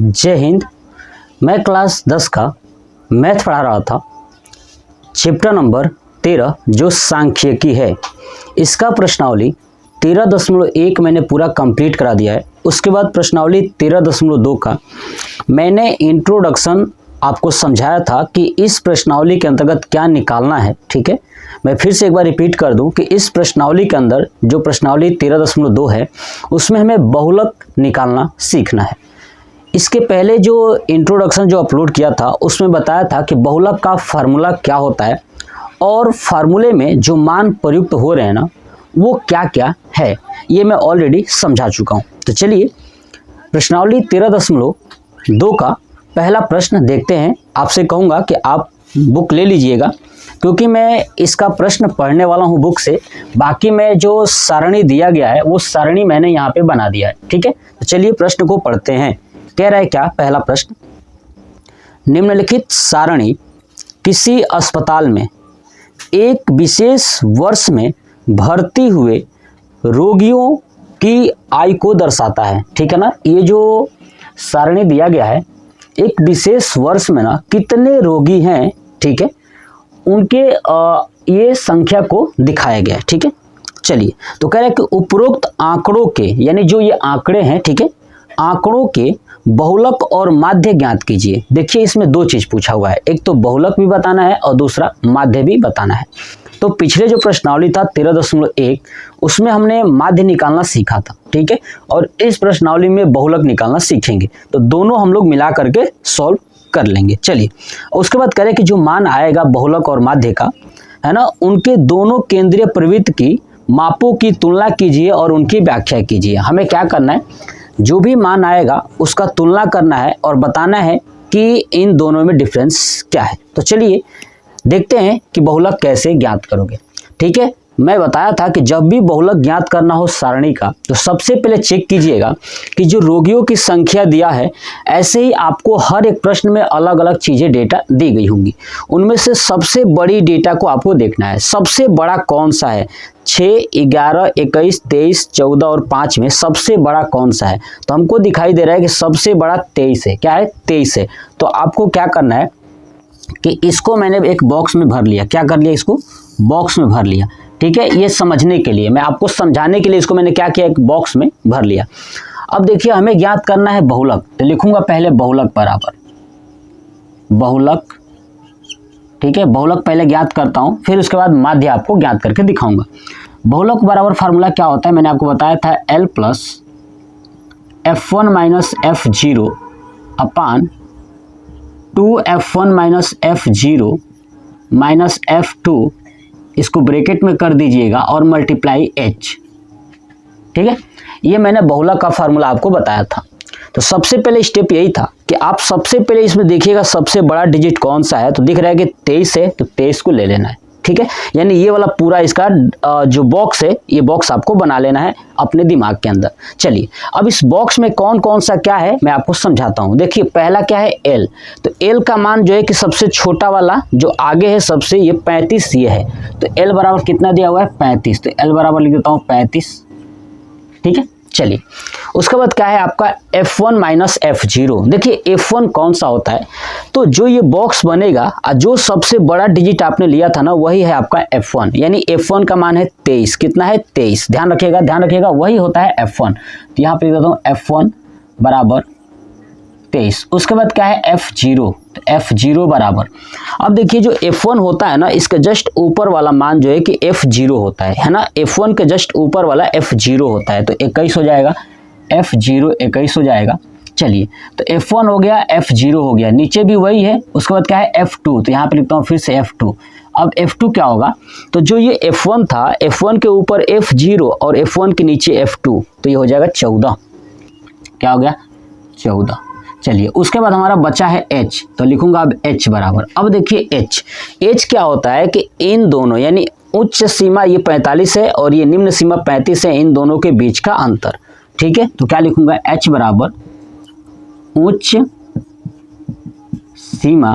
जय हिंद। मैं क्लास 10 का मैथ पढ़ा रहा था। चैप्टर नंबर 13 जो सांख्यिकी है, इसका प्रश्नावली 13.1 मैंने पूरा कंप्लीट करा दिया है। उसके बाद प्रश्नावली 13.2 का मैंने इंट्रोडक्शन आपको समझाया था कि इस प्रश्नावली के अंतर्गत क्या निकालना है। ठीक है, मैं फिर से एक बार रिपीट कर दूं कि इस प्रश्नावली के अंदर जो प्रश्नावली 13.2 है उसमें हमें बहुलक निकालना सीखना है। इसके पहले जो इंट्रोडक्शन जो अपलोड किया था उसमें बताया था कि बहुलक का फार्मूला क्या होता है और फार्मूले में जो मान प्रयुक्त हो रहे हैं ना वो क्या क्या है, ये मैं ऑलरेडी समझा चुका हूँ। तो चलिए प्रश्नावली 13.2 का पहला प्रश्न देखते हैं। आपसे कहूँगा कि आप बुक ले लीजिएगा क्योंकि मैं इसका प्रश्न पढ़ने वाला हूँ बुक से। बाकी मैं जो सारणी दिया गया है वो सारणी मैंने यहाँ पे बना दिया है। ठीक है, तो चलिए प्रश्न को पढ़ते हैं। कह रहा है क्या पहला प्रश्न, निम्नलिखित सारणी किसी अस्पताल में एक विशेष वर्ष में भर्ती हुए रोगियों की आयु को दर्शाता है। ठीक है ना, ये जो सारणी दिया गया है एक विशेष वर्ष में ना कितने रोगी हैं, ठीक है, उनके ये संख्या को दिखाया गया है। ठीक है, चलिए तो कह रहा है कि उपरोक्त आंकड़ों के, यानी जो ये आंकड़े हैं, ठीक है, आंकड़ों के बहुलक और माध्य ज्ञात कीजिए। देखिए इसमें दो चीज पूछा हुआ है, एक तो बहुलक भी बताना है और दूसरा माध्य भी बताना है। तो पिछले जो प्रश्नावली था 13.1 उसमें हमने माध्य निकालना सीखा था। ठीक है, और इस प्रश्नावली में बहुलक निकालना सीखेंगे, तो दोनों हम लोग मिला करके सॉल्व कर लेंगे। चलिए उसके बाद करें कि जो मान आएगा बहुलक और माध्य का, है ना, उनके दोनों केंद्रीय प्रवृत्त की मापों की तुलना कीजिए और उनकी व्याख्या कीजिए। हमें क्या करना है, जो भी मान आएगा उसका तुलना करना है और बताना है कि इन दोनों में डिफरेंस क्या है। तो चलिए देखते हैं कि बहुलक कैसे ज्ञात करोगे। ठीक है, मैं बताया था कि जब भी बहुलक ज्ञात करना हो सारणी का तो सबसे पहले चेक कीजिएगा कि जो रोगियों की संख्या दिया है, ऐसे ही आपको हर एक प्रश्न में अलग अलग चीज़ें डेटा दी गई होंगी। उनमें से सबसे बड़ी डेटा को आपको देखना है। सबसे बड़ा कौन सा है, 6, 11, 21, 23, 14 और 5 में सबसे बड़ा कौन सा है? तो हमको दिखाई दे रहा है कि सबसे बड़ा 23 है। क्या है? 23 है। तो आपको क्या करना है कि इसको मैंने एक बॉक्स में भर लिया। क्या कर लिया? इसको बॉक्स में भर लिया। ठीक है, ये समझने के लिए, मैं आपको समझाने के लिए इसको मैंने क्या किया, एक बॉक्स में भर लिया। अब देखिए हमें ज्ञात करना है बहुलक, तो लिखूंगा पहले बहुलक बराबर बहुलक। ठीक है, बहुलक पहले ज्ञात करता हूं, फिर उसके बाद माध्य आपको ज्ञात करके दिखाऊंगा। बहुलक बराबर फार्मूला क्या होता है, मैंने आपको बताया था L plus F1 minus F0 अपान 2F1 minus F0 minus F2, इसको ब्रैकेट में कर दीजिएगा और मल्टीप्लाई H। ठीक है, ये मैंने बहुलक का फार्मूला आपको बताया था। तो सबसे पहले स्टेप यही था कि आप सबसे पहले इसमें देखिएगा सबसे बड़ा डिजिट कौन सा है। तो दिख रहा है कि 23 है, तो 23 को ले लेना है। ठीक है, यानी ये वाला पूरा इसका जो बॉक्स है, ये बॉक्स आपको बना लेना है अपने दिमाग के अंदर। चलिए अब इस बॉक्स में कौन कौन सा क्या है मैं आपको समझाता हूँ। देखिए पहला क्या है, L। तो L का मान जो है कि सबसे छोटा वाला जो आगे है सबसे, ये 35 ये है। तो L बराबर कितना दिया हुआ है, 35। तो L बराबर लिख देता हूँ 35। ठीक है, चलिए उसके बाद क्या है आपका F1 माइनस F0। देखिए F1 कौन सा होता है, तो जो ये बॉक्स बनेगा और जो सबसे बड़ा डिजिट आपने लिया था ना वही है आपका F1, यानी F1 का मान है 23। कितना है? 23। ध्यान रखिएगा वही होता है F1। तो यहाँ पे लिख देता हूँ F1 बराबर 23। उसके बाद क्या है F0, तो F0 बराबर, अब देखिए जो F1 होता है ना इसका जस्ट ऊपर वाला मान जो है कि F0 होता है ना, F1 के जस्ट ऊपर वाला F0 होता है। तो 21 हो जाएगा, F0 21 हो जाएगा। चलिए तो F1 हो गया, F0 हो गया, नीचे भी वही है। उसके बाद क्या है F2, तो यहाँ पे लिखता हूँ फिर से F2। अब F2 क्या होगा, तो जो ये F1 था, F1 के ऊपर F0 और F1 के नीचे F2, तो ये हो जाएगा 14। क्या हो गया? 14। चलिए उसके बाद हमारा बचा है H, तो लिखूंगा अब H बराबर। अब देखिए H क्या होता है कि इन दोनों, यानी उच्च सीमा ये 45 है और ये निम्न सीमा 35 है, इन दोनों के बीच का अंतर। ठीक है, तो क्या लिखूंगा, H बराबर उच्च सीमा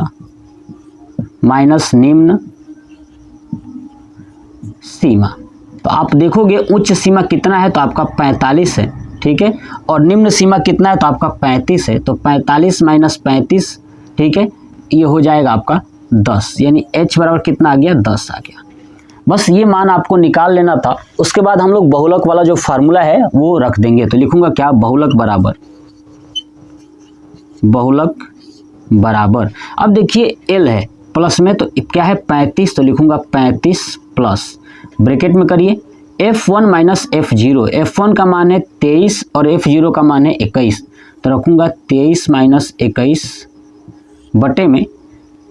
माइनस निम्न सीमा। तो आप देखोगे उच्च सीमा कितना है, तो आपका 45 है। ठीक है, और निम्न सीमा कितना है तो आपका 35 है, तो 45 माइनस 35, ठीक है, ये हो जाएगा आपका 10, यानी h बराबर कितना आ गया, 10 आ गया। बस ये मान आपको निकाल लेना था। उसके बाद हम लोग बहुलक वाला जो फार्मूला है वो रख देंगे, तो लिखूंगा क्या, बहुलक बराबर, अब देखिए L है प्लस में, तो क्या है 35, तो लिखूंगा 35 प्लस ब्रैकेट में करिए F1 माइनस F0, F1 का मान है 23 और F0 का मान है 21, तो रखूंगा 23 माइनस 21 बटे में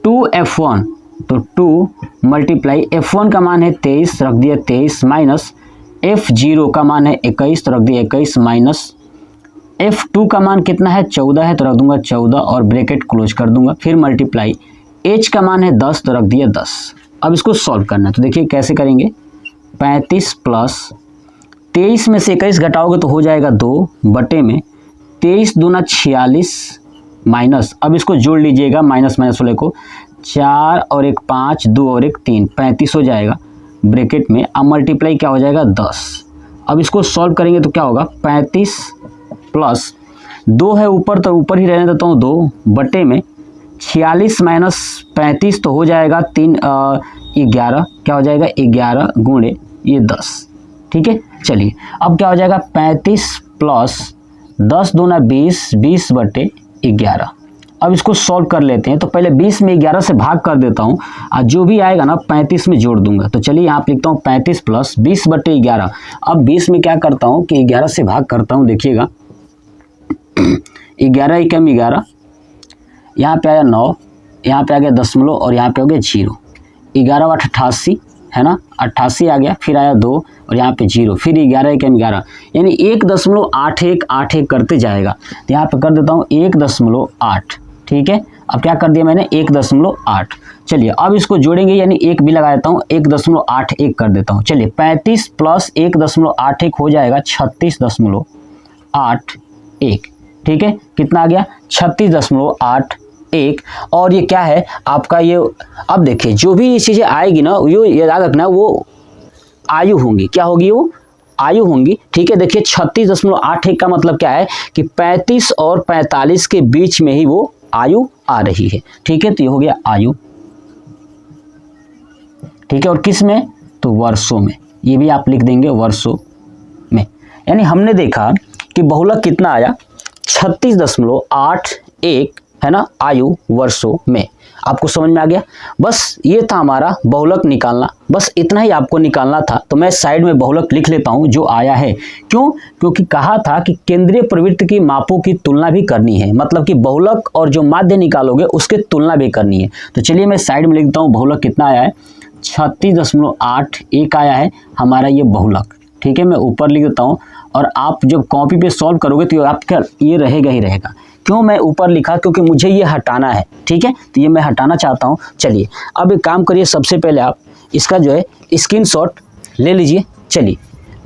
2F1, तो 2 मल्टीप्लाई F1 का मान है 23, रख दिया 23 माइनस F0 का मान है 21, तो रख दिया 21 माइनस F2 का मान कितना है 14 है, तो रख दूंगा 14 और ब्रैकेट क्लोज कर दूंगा, फिर मल्टीप्लाई H का मान है 10, तो रख दिया 10। अब इसको सॉल्व करना है, तो देखिए कैसे करेंगे, 35 प्लस 23 में से 21 घटाओगे तो हो जाएगा 2 बटे में 23 दूना 46 माइनस, अब इसको जोड़ लीजिएगा माइनस माइनस वाले को, 4 और 1 5, 2 और 1 3, 35 हो जाएगा ब्रैकेट में, अब मल्टीप्लाई क्या हो जाएगा 10। अब इसको सॉल्व करेंगे तो क्या होगा, 35 प्लस 2 है ऊपर, तो ऊपर ही रहने देता हूँ 2 बटे में 46 माइनस 35, तो हो जाएगा 11, क्या हो जाएगा 11 गुणे ये 10, ठीक है। चलिए अब क्या हो जाएगा 35 प्लस 10 दूना 20, 20 बटे 11। अब इसको सॉल्व कर लेते हैं, तो पहले 20 में 11 से भाग कर देता हूँ और जो भी आएगा ना 35 में जोड़ दूंगा, तो चलिए यहाँ पे लिखता हूँ 35 प्लस 20 बटे 11। अब 20 में क्या करता हूँ कि 11 से भाग करता हूँ, देखिएगा 11 एकम 11, यहाँ पे आया 9, यहाँ पे आ गया दशमलव और यहाँ पे हो गया 0, 11 8 88 है ना, 88 आ गया, फिर आया 2 और यहाँ पे 0, फिर 11 एकम 11, यानी 1.8181 करते जाएगा, तो यहाँ पे कर देता हूँ 1.8, ठीक है। अब क्या कर दिया मैंने 1.8। चलिए अब इसको जोड़ेंगे, यानी 1 भी लगा देता हूँ, 1.81 कर देता हूँ। चलिए 35 प्लस 1.81 हो जाएगा 36.81, ठीक है, कितना आ गया 36.81। और ये क्या है आपका ये, अब देखिए जो भी ये चीज़ें आएगी ना, ये याद रखना वो आयु होंगी, क्या होगी वो आयु होंगी, ठीक है। देखिए 36.81 का मतलब क्या है कि 35 और 45 के बीच में ही वो आयु आ रही है, ठीक है, तो ये हो गया आयु, ठीक है। और किस में, तो वर्षों में, ये भी आप लिख देंगे वर्षों में। यानी हमने देखा कि बहुलक कितना आया 36.81 है ना, आयु वर्षों में। आपको समझ में आ गया। बस ये था हमारा बहुलक निकालना, बस इतना ही आपको निकालना था। तो मैं साइड में बहुलक लिख लेता हूँ जो आया है। क्यों? क्योंकि कहा था कि केंद्रीय प्रवृत्ति की मापों की तुलना भी करनी है, मतलब कि बहुलक और जो माध्य निकालोगे उसके तुलना भी करनी है। तो चलिए मैं साइड में लिख देता हूँ बहुलक कितना आया है, 36.81 आया है हमारा ये बहुलक, ठीक है। मैं ऊपर लिख देता हूँ और आप जब कॉपी पे सॉल्व करोगे तो आपका ये रहेगा ही रहेगा। क्यों मैं ऊपर लिखा? क्योंकि मुझे ये हटाना है, ठीक है, तो ये मैं हटाना चाहता हूँ। चलिए अब एक काम करिए, सबसे पहले आप इसका जो है स्क्रीनशॉट ले लीजिए। चलिए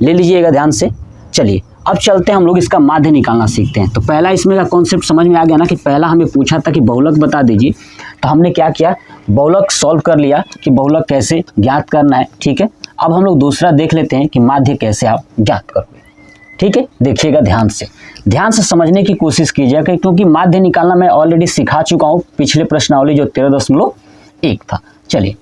ले लीजिएगा ध्यान से। चलिए अब चलते हैं हम लोग इसका माध्य निकालना सीखते हैं। तो पहला इसमें का कॉन्सेप्ट समझ में आ गया ना कि पहला हमें पूछा था कि बहुलक बता दीजिए, तो हमने क्या किया, बहुलक सॉल्व कर लिया कि बहुलक कैसे ज्ञात करना है, ठीक है। अब हम लोग दूसरा देख लेते हैं कि माध्य कैसे आप ज्ञात करोगे, ठीक है। देखिएगा ध्यान से समझने की कोशिश कीजिएगा, क्योंकि माध्य निकालना मैं ऑलरेडी सिखा चुका हूँ पिछले प्रश्नावली जो 13.1 था। चलिए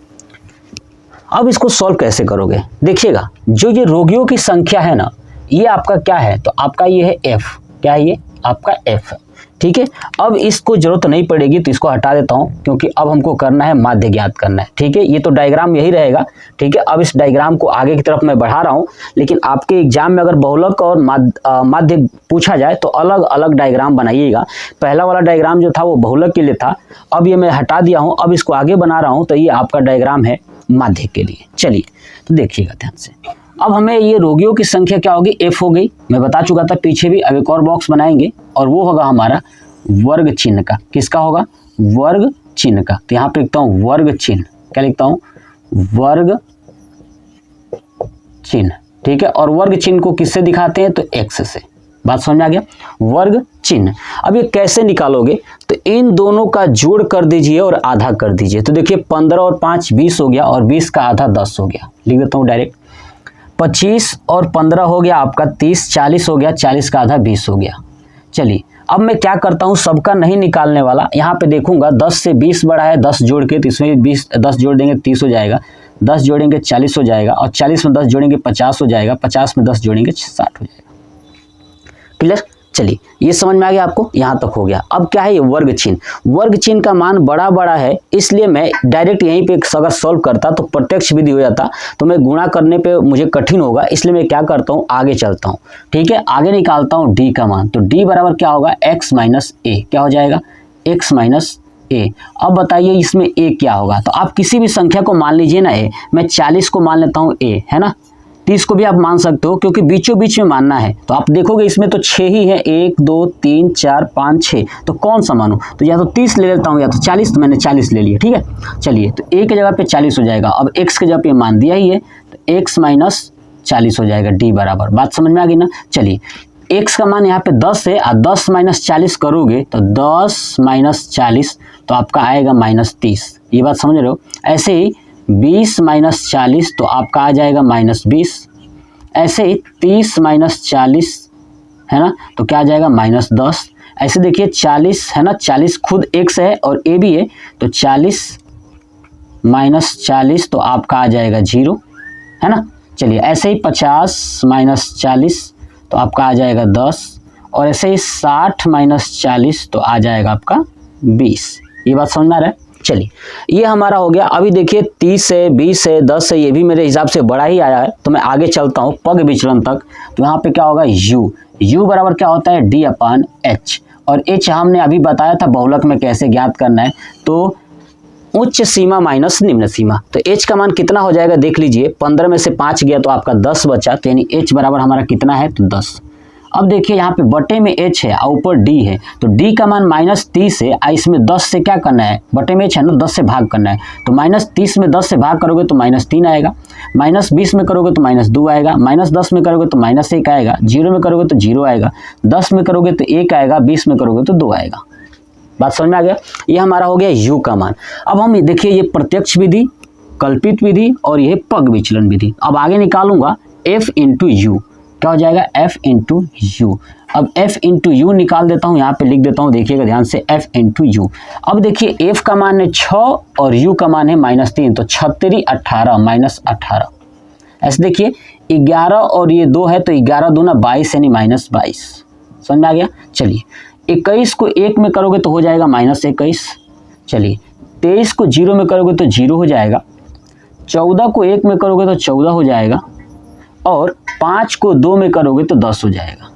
अब इसको सॉल्व कैसे करोगे, देखिएगा। जो ये रोगियों की संख्या है ना, ये आपका क्या है, तो आपका ये है F, क्या है ये आपका F है, ठीक है। अब इसको जरूरत नहीं पड़ेगी तो इसको हटा देता हूँ, क्योंकि अब हमको करना है माध्य ज्ञात करना है, ठीक है। ये तो डायग्राम यही रहेगा, ठीक है। अब इस डायग्राम को आगे की तरफ मैं बढ़ा रहा हूँ, लेकिन आपके एग्जाम में अगर बहुलक और माध्य पूछा जाए तो अलग अलग डायग्राम बनाइएगा। पहला वाला डायग्राम जो था वो बहुलक के लिए था, अब ये मैं हटा दिया हूँ, अब इसको आगे बना रहा हूँ, तो ये आपका डायग्राम है माध्य के लिए। चलिए तो देखिएगा ध्यान से। अब हमें ये रोगियों की संख्या क्या होगी, F हो गई, मैं बता चुका था पीछे भी। अब एक और बॉक्स बनाएंगे और वो होगा हमारा वर्ग चिन्ह का। किसका होगा? वर्ग चिन्ह का। तो यहाँ पे लिखता हूँ वर्ग चिन्ह, क्या लिखता हूँ, वर्ग चिन्ह, ठीक है। और वर्ग चिन्ह को किससे दिखाते हैं, तो X से। बात समझ में आ गया, वर्ग चिन्ह। अब ये कैसे निकालोगे, तो इन दोनों का जोड़ कर दीजिए और आधा कर दीजिए। तो देखिए 15 और 5 20 हो गया, और 20 का आधा 10 हो गया। लिख देता हूँ डायरेक्ट, 25 और 15 हो गया आपका 30, 40 हो गया, 40 का आधा 20 हो गया। चलिए अब मैं क्या करता हूँ, सबका नहीं निकालने वाला, यहाँ पे देखूंगा 10 से 20 बढ़ा है, 10 जोड़ के, तो इसमें 10 जोड़ देंगे 30 हो जाएगा, 10 जोड़ेंगे 40 हो जाएगा, और 40 में 10 जोड़ेंगे 50 हो जाएगा, 50 में 10 जोड़ेंगे 60 हो जाएगा। क्लियर? चलिए ये समझ में आ गया आपको, यहाँ तक हो गया। अब क्या है, ये वर्ग चिन्ह, वर्ग चिन्ह का मान बड़ा बड़ा है, इसलिए मैं डायरेक्ट यहीं पे अगर सॉल्व करता तो प्रत्यक्ष विधि हो जाता, तो मैं गुणा करने पे मुझे कठिन होगा, इसलिए मैं क्या करता हूँ, आगे चलता हूँ। ठीक है, आगे निकालता हूँ डी का मान, तो डी बराबर क्या होगा, x माइनस ए, क्या हो जाएगा, x माइनस ए। अब बताइए इसमें ए क्या होगा, तो आप किसी भी संख्या को मान लीजिए ना ए, मैं 40 को मान लेता हूँ ए, है ना, 30 को भी आप मान सकते हो, क्योंकि बीचों बीच में मानना है। तो आप देखोगे इसमें तो 6 ही है, 1 2 3 4 5 6, तो कौन सा मानूं, तो या तो 30 ले लेता हूँ या तो 40, तो मैंने 40 ले लिया। ठीक है, चलिए तो ए की जगह पे 40 हो जाएगा, अब x की जगह पे मान दिया ही है, तो x माइनस 40 हो जाएगा, डी बराबर, बात समझ में आ गई ना। चलिए x का मान यहाँ पे 10 है, और 10 माइनस 40 करोगे तो 10 माइनस 40 तो आपका आएगा माइनस 30, ये बात समझ रहे हो। ऐसे ही 20 माइनस 40 तो आपका आ जाएगा माइनस 20, ऐसे ही 30 माइनस 40 है ना, तो क्या आ जाएगा माइनस 10। ऐसे देखिए 40 है ना, 40 खुद x है और a भी है, तो 40 माइनस 40 तो आपका आ जाएगा 0, है ना। चलिए ऐसे ही 50 माइनस 40 तो आपका आ जाएगा 10, और ऐसे ही 60 माइनस 40 तो आ जाएगा आपका 20। ये बात समझ में आ रहा है। चलिए ये हमारा हो गया। अभी देखिए 30 है, 20 है, 10 है, ये भी मेरे हिसाब से बड़ा ही आया है, तो मैं आगे चलता हूँ पग विचलन तक। तो यहाँ पे क्या होगा, u बराबर क्या होता है, d अपान h, और h हमने अभी बताया था बहुलक में कैसे ज्ञात करना है, तो उच्च सीमा माइनस निम्न सीमा। तो h का मान कितना हो जाएगा देख लीजिए, 15 में से 5 गया तो आपका 10 बचा, तो यानी h बराबर हमारा कितना है, तो 10। अब देखिए यहाँ पे बटे में h है और ऊपर d है, तो d का मान माइनस 30 है, इसमें 10 से क्या करना है, बटे में h है ना, 10 से भाग करना है, तो माइनस 30 में 10 से भाग करोगे तो माइनस 3 आएगा, माइनस 20 में करोगे तो माइनस 2 आएगा, माइनस 10 में करोगे तो माइनस 1 आएगा, 0 में करोगे तो 0 आएगा, 10 में करोगे तो 1 आएगा, 20 में करोगे तो 2 आएगा। बात समझ में आ गया। ये हमारा हो गया u का मान। अब हम देखिए ये प्रत्यक्ष विधि, कल्पित विधि और ये पग विचलन विधि। अब आगे निकालूंगा f इंटू यू, क्या हो जाएगा, f इंटू यू। अब f इंटू यू निकाल देता हूँ, यहाँ पे लिख देता हूँ, देखिएगा ध्यान से, f इंटू यू। अब देखिए f का मान है 6 और u का मान है माइनस 3, तो 36 18 माइनस 18। ऐसे देखिए 11 और ये 2 है, तो 11 दूना 22 यानी माइनस 22। समझ में आ गया। चलिए 21 को 1 में करोगे तो हो जाएगा माइनस 21। चलिए 23 को 0 में करोगे तो 0 हो जाएगा, 14 को 1 में करोगे तो 14 हो जाएगा, और 5 को 2 में करोगे तो 10 हो जाएगा।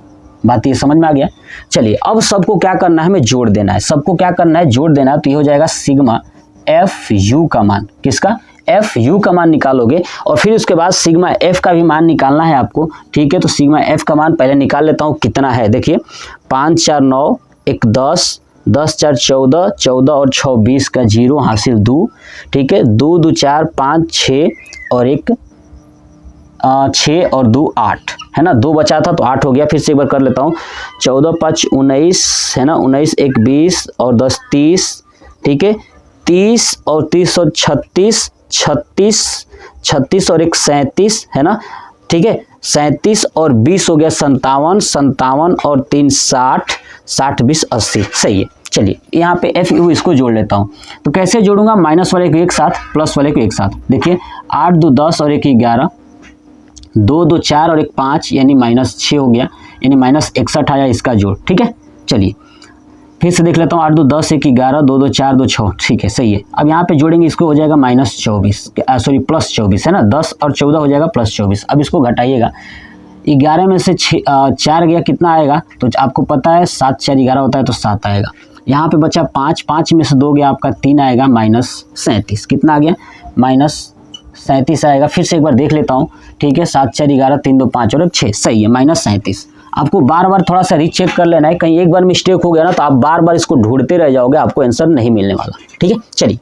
बात ये समझ में आ गया। चलिए अब सबको क्या करना है, हमें जोड़ देना है, सबको क्या करना है, जोड़ देना है। तो ये हो जाएगा सिग्मा एफ यू का मान, किसका, एफ यू का मान निकालोगे, और फिर उसके बाद सिग्मा एफ का भी मान निकालना है आपको। ठीक है, तो सिग्मा एफ का मान पहले निकाल लेता हूँ, कितना है देखिए, 5 4 9 1 10, 10 4 14, 14 और 6 20 का 0 हासिल 2। ठीक है, 2 2 4 5 6 और 1 6 और 2 8, है ना, 2 बचा था तो 8 हो गया। फिर से एक बार कर लेता हूँ, 14 5 19 है ना, 19 1 20 और 10 30। ठीक है, 30 और 30 और 36 36 36 और 1 37, है ना। ठीक है, 37 और 20 हो गया 57, 57 और 3 60, 60 20 80। सही है। चलिए यहाँ पे एफ यू इसको जोड़ लेता हूँ। तो कैसे जोड़ूंगा, माइनस वाले को एक साथ, प्लस वाले को एक साथ। देखिए 8 2 10 और 1 11, 2 2 4 और 1 5 यानी माइनस 6 हो गया, यानी माइनस 61 आया इसका जोड़। ठीक है, चलिए फिर से देख लेता हूँ, 8 2 10 1 11, 2 2 4 2 6। ठीक है, सही है। अब यहाँ पे जोड़ेंगे, इसको हो जाएगा माइनस 24, सॉरी प्लस 24, है ना, 10 और 14 हो जाएगा प्लस 24। अब इसको घटाइएगा, 11 में से 4 गया, कितना आएगा, तो आपको पता है 7 4 11 होता है, तो 7 आएगा। यहाँ पे बचा 5, 5 में से 2 गया आपका 3 आएगा, माइनस 37। कितना आ गया, माइनस 37 आएगा। फिर से एक बार देख लेता हूँ। ठीक है, 7 4 11 3 2 5 और 6, सही है, माइनस 37। आपको बार बार थोड़ा सा रीचेक कर लेना है, कहीं एक बार मिस्टेक हो गया ना तो आप बार बार इसको ढूंढते रह जाओगे, आपको आंसर नहीं मिलने वाला। ठीक है, चलिए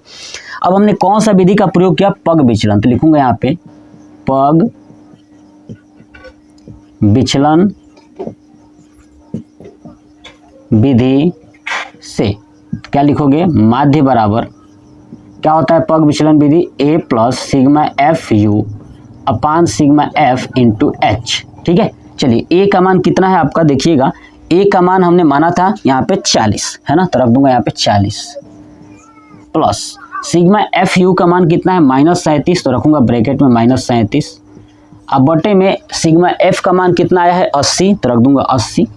अब हमने कौन सा विधि का प्रयोग किया, पग विचलन। तो लिखूंगा यहाँ पे पग विचलन विधि से, क्या लिखोगे, माध्य बराबर क्या होता है पग विचलन विधि, a plus sigma F you upon sigma F into H. ठीक है, चलिए ए का मान कितना है आपका, देखिएगा ए का मान हमने माना था यहाँ पे 40 है ना, तो रख दूंगा यहाँ पे 40 प्लस सिग्मा एफ यू का मान कितना है -37, तो रखूंगा ब्रैकेट में -37। अब बटे में सिग्मा एफ का मान कितना आया है 80, तो रख दूंगा 80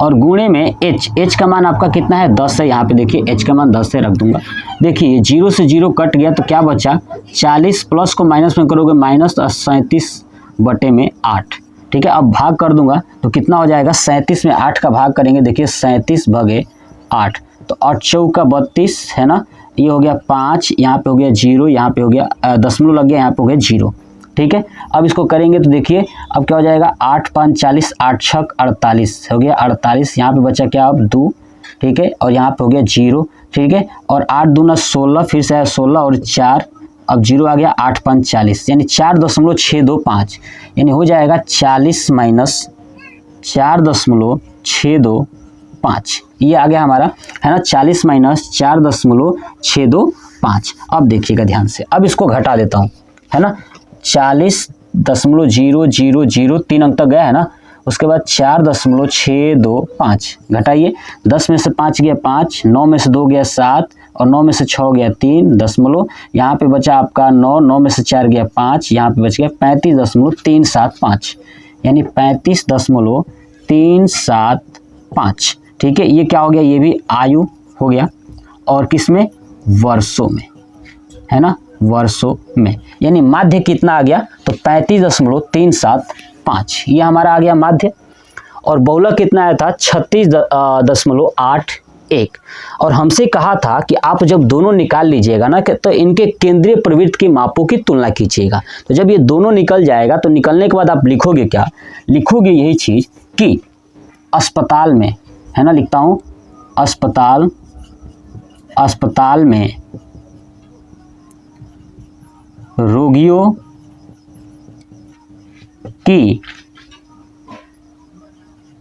और गुणे में एच का मान आपका कितना है 10 है, यहाँ पे देखिए एच का मान 10 है, रख दूंगा। देखिए 0 से 0 कट गया तो क्या बचा 40 प्लस को माइनस में करोगे -37 बटे में 8। ठीक है, अब भाग कर दूंगा तो कितना हो जाएगा 37 में 8 का भाग करेंगे, देखिए 37 भागे 8 तो 8 चौका 32 है ना, ये हो गया 5, यहाँ पे हो गया 0, यहाँ पे हो गया दशमलव लग गया, यहाँ पे हो गया 0। ठीक है, अब इसको करेंगे तो देखिए अब क्या हो जाएगा 8 5 40, 8 6 48 हो गया 48, यहाँ पे बचा क्या अब 2। ठीक है, और यहाँ पे हो गया 0। ठीक है, और 8 दूना 16, फिर से आया 16 और 4, अब 0 आ गया, 8 5 40 यानी 4.625 यानी हो जाएगा 40 माइनस 4.625, ये आ गया हमारा है ना, 40 माइनस 4.625। अब देखिएगा ध्यान से, अब इसको घटा देता हूँ है ना, 40.000 3 अंक तक गया है ना, उसके बाद 4.625 घटाइए, 10 में से 5 गया 5, 9 में से 2 गया 7 और 9 में से 6 गया 3 दशमलव, यहाँ पे बचा आपका 9, 9 में से 4 गया 5, यहाँ पे बच गया 35.375 यानी 35.375। ठीक है, ये क्या हो गया, ये भी आयु हो गया और किसमें वर्षों में है ना, वर्षों में, यानी माध्य कितना आ गया तो 35.375 ये हमारा आ गया माध्य। और बहुलक कितना आया था 36.81 और हमसे कहा था कि आप जब दोनों निकाल लीजिएगा ना तो इनके केंद्रीय प्रवृत्त की मापों की तुलना कीजिएगा। तो जब ये दोनों निकल जाएगा तो निकलने के बाद आप लिखोगे क्या, लिखोगे यही चीज कि अस्पताल में है ना, लिखता हूं अस्पताल में रोगियों की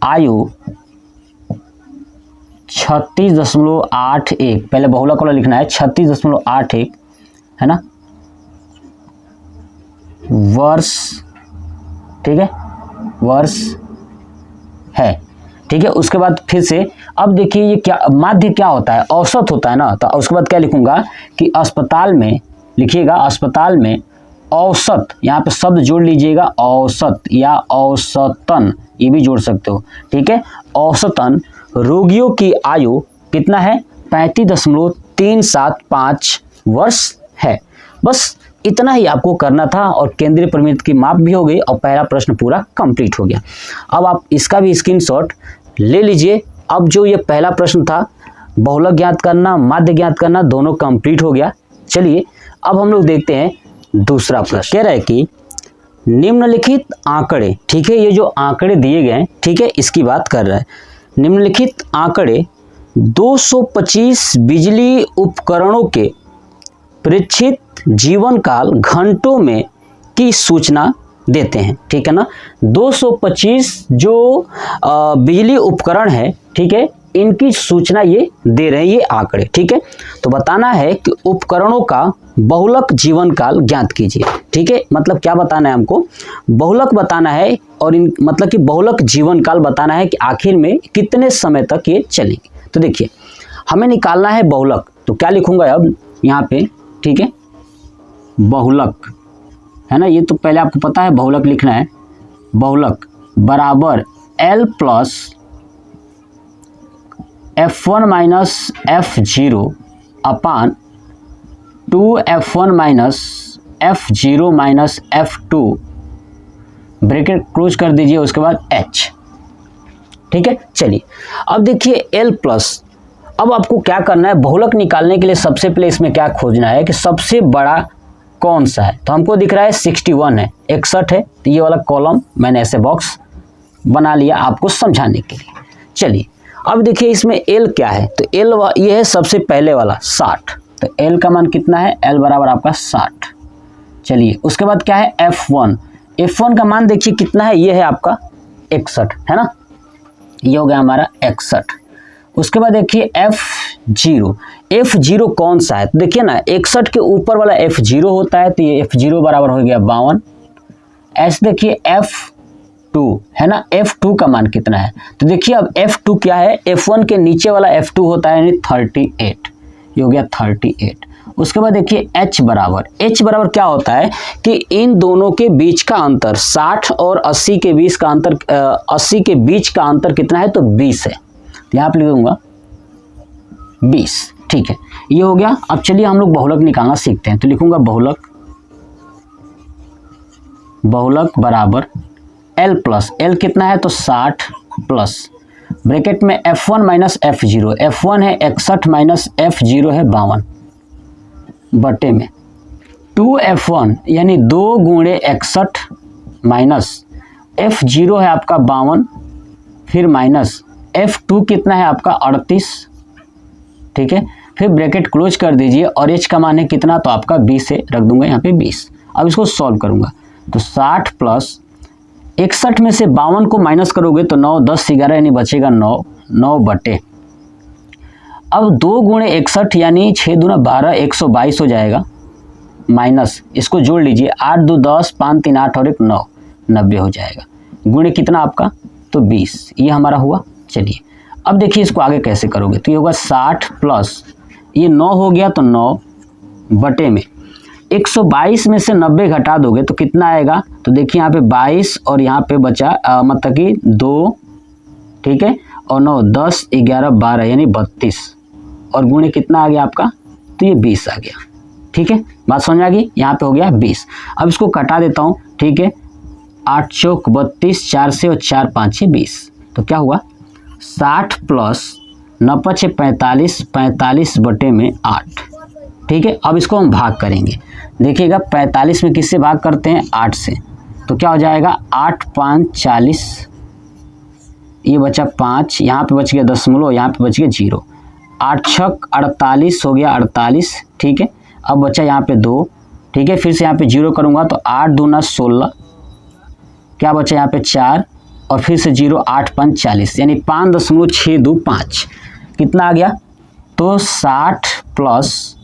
आयु 36.81, पहले बहुलक वाला लिखना है 36.81 है ना वर्ष। ठीक है, वर्ष है। ठीक है, उसके बाद फिर से अब देखिए ये क्या माध्य क्या होता है, औसत होता है ना, तो उसके बाद क्या लिखूंगा कि अस्पताल में, लिखिएगा अस्पताल में औसत, यहाँ पे शब्द जोड़ लीजिएगा औसत या औसतन, ये भी जोड़ सकते हो। ठीक है, औसतन रोगियों की आयु कितना है 35.375 वर्ष है। बस इतना ही आपको करना था और केंद्रीय प्रवृत्त की माप भी हो गई और पहला प्रश्न पूरा कंप्लीट हो गया। अब आप इसका भी स्क्रीनशॉट ले लीजिए। अब जो ये पहला प्रश्न था बहुलक ज्ञात करना, माध्य ज्ञात करना, दोनों कंप्लीट हो गया। चलिए अब हम लोग देखते हैं दूसरा प्रश्न। कह रहा है कि निम्नलिखित आंकड़े, ठीक है, ये जो आंकड़े दिए गए हैं, ठीक है, इसकी बात कर रहा है। निम्नलिखित आंकड़े 225 बिजली उपकरणों के प्रेक्षित जीवन काल घंटों में की सूचना देते हैं। ठीक है ना, 225 जो बिजली उपकरण है, ठीक है, इनकी सूचना ये दे रहे हैं, ये आंकड़े। ठीक है, तो बताना है कि उपकरणों का बहुलक जीवन काल ज्ञात कीजिए। ठीक है, मतलब क्या बताना है हमको, बहुलक बताना है और इन मतलब कि बहुलक जीवन काल बताना है कि आखिर में कितने समय तक ये चलेंगे। तो देखिए हमें निकालना है बहुलक, तो क्या लिखूंगा अब यहाँ पे, ठीक है, बहुलक है ना, ये तो पहले आपको पता है बहुलक लिखना है। बहुलक बराबर L plus F1 minus F0 अपान 2F1 minus F0 minus F2 bracket close कर दीजिए, उसके बाद H। ठीक है, चलिए अब देखिए L प्लस, अब आपको क्या करना है, बहुलक निकालने के लिए सबसे पहले इसमें क्या खोजना है कि सबसे बड़ा कौन सा है। तो हमको दिख रहा है 61 है, 61 है, तो ये वाला कॉलम मैंने ऐसे बॉक्स बना लिया आपको समझाने के लिए। चलिए अब देखिए इसमें L क्या है, तो L ये है सबसे पहले वाला 60, तो L का मान कितना है, L बराबर आपका 60। चलिए उसके बाद क्या है F1, F1 का मान देखिए कितना है, ये है आपका 61 है ना, ये हो गया हमारा 61। उसके बाद देखिए जीरो। F0 कौन सा है? तो देखिए ना 61 के ऊपर वाला F0 होता है, तो ये F0 बराबर हो गया 52। ऐसे देखिए F2 है ना, F2 का मान कितना है? तो देखिए अब F2 क्या है, F1 के नीचे वाला F2 होता है यानी 38, ये हो गया 38। उसके बाद देखिए H बराबर क्या होता है कि इन दोनों के बीच का अंतर 60 और 80 के बीच का अंतर 80 के बीच का अंतर कितना है? तो 20 है। तो यहाँ पे लिख दूंगा 20, ठीक है, ये हो गया। अब चलिए हम लोग बहुलक निकालना सीखते हैं। तो लिखूंगा बहुलक बराबर L प्लस L कितना है? तो 60 प्लस ब्रैकेट में F1 माइनस F0, F1 है 61 माइनस F0 है 52 बटे में 2F1 यानी 2 गुणे 61 माइनस F0 है आपका 52, फिर माइनस F2 कितना है आपका 38, ठीक है, फिर ब्रैकेट क्लोज कर दीजिए और H का मान है कितना? तो आपका 20 है, रख दूंगा यहाँ पे 20। अब इसको सॉल्व करूंगा तो 60 प्लस 61 में से 52 को माइनस करोगे तो 9 10 11 यानी बचेगा 9 बटे, अब 2 गुणे 61 यानी 6 दूना 12 122 हो जाएगा, माइनस इसको जोड़ लीजिए 8 2 10 5 3 8 और 1 9 90 हो जाएगा, गुणे कितना आपका? तो 20, ये हमारा हुआ। चलिए अब देखिए इसको आगे कैसे करोगे, तो ये होगा 60 प्लस ये 9 हो गया तो 9 बटे में 122 में से 90 घटा दोगे तो कितना आएगा? तो देखिए यहाँ पे 22 और यहाँ पे बचा मतलब कि 2, ठीक है, और 9 10 11 12 यानी 32 और गुणे कितना आ गया आपका? तो ये 20 आ गया, ठीक है, बात समझ आ गई। यहाँ पे हो गया 20। अब इसको कटा देता हूँ, ठीक है, 8 चौक 32, 4 से और 4 5 6 20, तो क्या हुआ 60 प्लस 9 5 45, 45 बटे में 8, ठीक है। अब इसको हम भाग करेंगे, देखिएगा 45 में किससे भाग करते हैं? 8 से, तो क्या हो जाएगा 8 5 40, ये बचा 5, यहाँ पे बच गया दशमलव, यहाँ पे बच गया 0, 8 छक 48 हो गया 48, ठीक है। अब बचा यहाँ पे 2, ठीक है, फिर से यहाँ पे 0 करूँगा तो 8 दूना 16, क्या बचा यहाँ पे 4 और फिर से 0, 8 5 40 यानी 5.625 कितना आ गया? तो 60 प्लस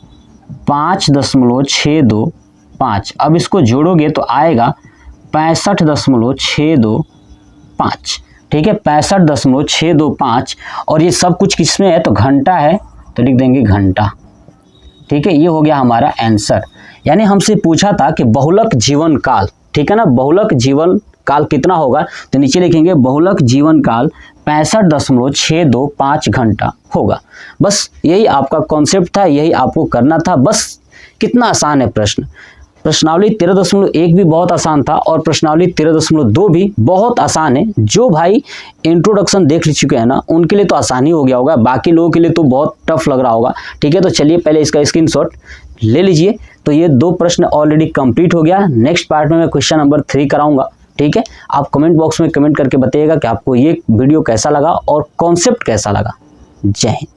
5.625, अब इसको जोड़ोगे तो आएगा 65.625, ठीक है, 65.625 और ये सब कुछ किस में है? तो घंटा है, तो लिख देंगे घंटा, ठीक है। ये हो गया हमारा आंसर। यानी हमसे पूछा था कि बहुलक जीवन काल, ठीक है ना, बहुलक जीवन काल कितना होगा? तो नीचे लिखेंगे बहुलक जीवन काल 65.625 घंटा होगा। बस यही आपका कॉन्सेप्ट था, यही आपको करना था। बस कितना आसान है प्रश्न। प्रश्नावली 13.1 भी बहुत आसान था और प्रश्नावली 13.2 भी बहुत आसान है। जो भाई इंट्रोडक्शन देख चुके हैं ना, उनके लिए तो आसान ही हो गया होगा, बाकी लोगों के लिए तो बहुत टफ लग रहा होगा, ठीक है। तो चलिए पहले इसका स्क्रीनशॉट ले लीजिए। तो ये 2 प्रश्न ऑलरेडी कंप्लीट हो गया। नेक्स्ट पार्ट में मैं क्वेश्चन नंबर 3 कराऊंगा, ठीक है। आप कमेंट बॉक्स में कमेंट करके बताइएगा कि आपको ये वीडियो कैसा लगा और कॉन्सेप्ट कैसा लगा। जय हिंद।